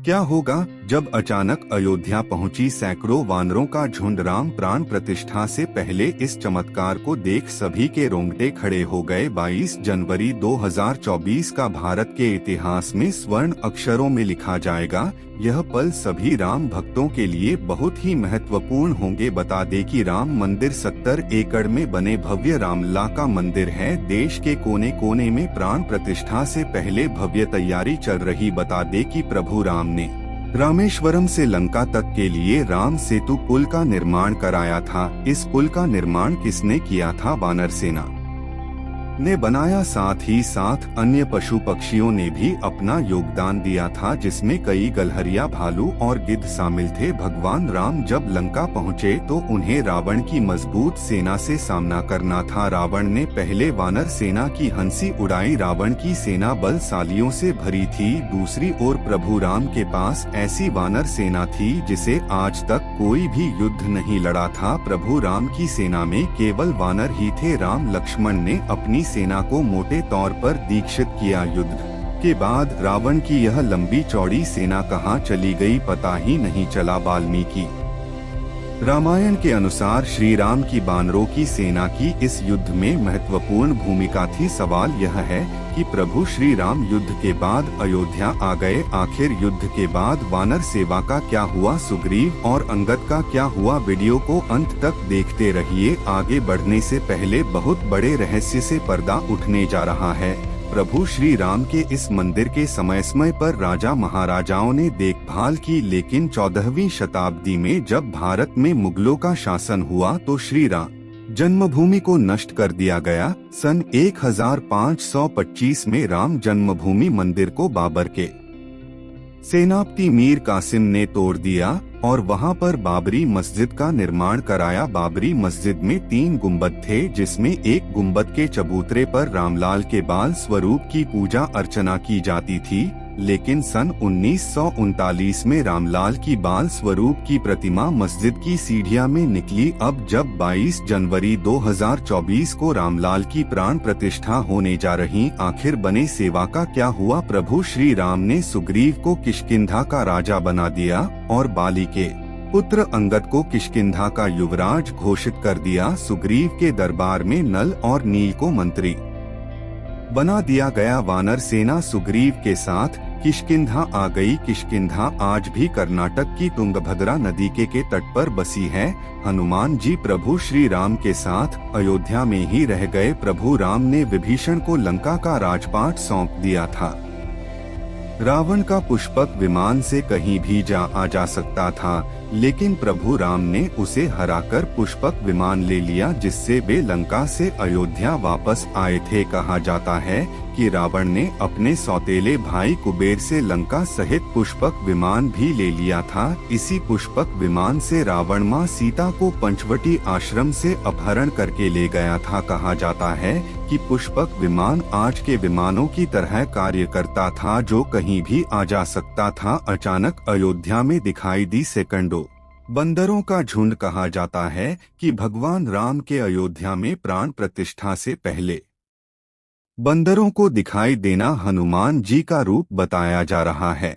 क्या होगा जब अचानक अयोध्या पहुंची सैकड़ों वानरों का झुंड। राम प्राण प्रतिष्ठा से पहले इस चमत्कार को देख सभी के रोंगटे खड़े हो गए। 22 जनवरी 2024 का भारत के इतिहास में स्वर्ण अक्षरों में लिखा जाएगा। यह पल सभी राम भक्तों के लिए बहुत ही महत्वपूर्ण होंगे। बता दें कि राम मंदिर 70 एकड़ में बने भव्य रामलला का मंदिर है। देश के कोने कोने में प्राण प्रतिष्ठा से पहले भव्य तैयारी चल रही। बता दें कि प्रभु राम ने रामेश्वरम से लंका तक के लिए राम सेतु पुल का निर्माण कराया था। इस पुल का निर्माण किसने किया था? वानर सेना ने बनाया। साथ ही साथ अन्य पशु पक्षियों ने भी अपना योगदान दिया था, जिसमें कई गलहरिया, भालू और गिद्ध शामिल थे। भगवान राम जब लंका पहुंचे तो उन्हें रावण की मजबूत सेना से सामना करना था। रावण ने पहले वानर सेना की हंसी उड़ाई। रावण की सेना बलशालियों से भरी थी। दूसरी ओर प्रभु राम के पास ऐसी वानर सेना थी जिसे आज तक कोई भी युद्ध नहीं लड़ा था। प्रभु राम की सेना में केवल वानर ही थे। राम लक्ष्मण ने अपनी सेना को मोटे तौर पर दीक्षित किया। युद्ध के बाद रावण की यह लंबी चौड़ी सेना कहां चली गई पता ही नहीं चला। वाल्मीकि रामायण के अनुसार श्री राम की वानरों की सेना की इस युद्ध में महत्वपूर्ण भूमिका थी। सवाल यह है कि प्रभु श्री राम युद्ध के बाद अयोध्या आ गए। आखिर युद्ध के बाद वानर सेवा का क्या हुआ? सुग्रीव और अंगद का क्या हुआ? वीडियो को अंत तक देखते रहिए। आगे बढ़ने से पहले बहुत बड़े रहस्य से पर्दा उठने जा रहा है। प्रभु श्री राम के इस मंदिर के समय पर राजा महाराजाओं ने देखभाल की, लेकिन 14वीं शताब्दी में जब भारत में मुगलों का शासन हुआ तो श्री राम जन्मभूमि को नष्ट कर दिया गया। सन 1525 में राम जन्मभूमि मंदिर को बाबर के सेनापति मीर कासिम ने तोड़ दिया और वहां पर बाबरी मस्जिद का निर्माण कराया। बाबरी मस्जिद में 3 गुंबद थे, जिसमें एक गुंबद के चबूतरे पर रामलाल के बाल स्वरूप की पूजा अर्चना की जाती थी। लेकिन सन 1939 में रामलाल की बाल स्वरूप की प्रतिमा मस्जिद की सीढ़ियां में निकली। अब जब 22 जनवरी 2024 को रामलाल की प्राण प्रतिष्ठा होने जा रही, आखिर बने सेवा का क्या हुआ? प्रभु श्री राम ने सुग्रीव को किष्किंधा का राजा बना दिया और बाली के पुत्र अंगद को किष्किंधा का युवराज घोषित कर दिया। सुग्रीव के दरबार में नल और नील को मंत्री बना दिया गया। वानर सेना सुग्रीव के साथ किष्किंधा आ गई। किष्किंधा आज भी कर्नाटक की तुंगभद्रा नदी के तट पर बसी है। हनुमान जी प्रभु श्री राम के साथ अयोध्या में ही रह गए। प्रभु राम ने विभीषण को लंका का राजपाट सौंप दिया था। रावण का पुष्पक विमान से कहीं भी आ जा सकता था, लेकिन प्रभु राम ने उसे हराकर पुष्पक विमान ले लिया, जिससे वे लंका से अयोध्या वापस आए थे। कहा जाता है कि रावण ने अपने सौतेले भाई कुबेर से लंका सहित पुष्पक विमान भी ले लिया था। इसी पुष्पक विमान से रावण मां सीता को पंचवटी आश्रम से अपहरण करके ले गया था। कहा जाता है कि पुष्पक विमान आज के विमानों की तरह कार्य करता था, जो कहीं भी आ जा सकता था। अचानक अयोध्या में दिखाई दी सेकंडों बंदरों का झुंड। कहा जाता है कि भगवान राम के अयोध्या में प्राण प्रतिष्ठा से पहले बंदरों को दिखाई देना हनुमान जी का रूप बताया जा रहा है।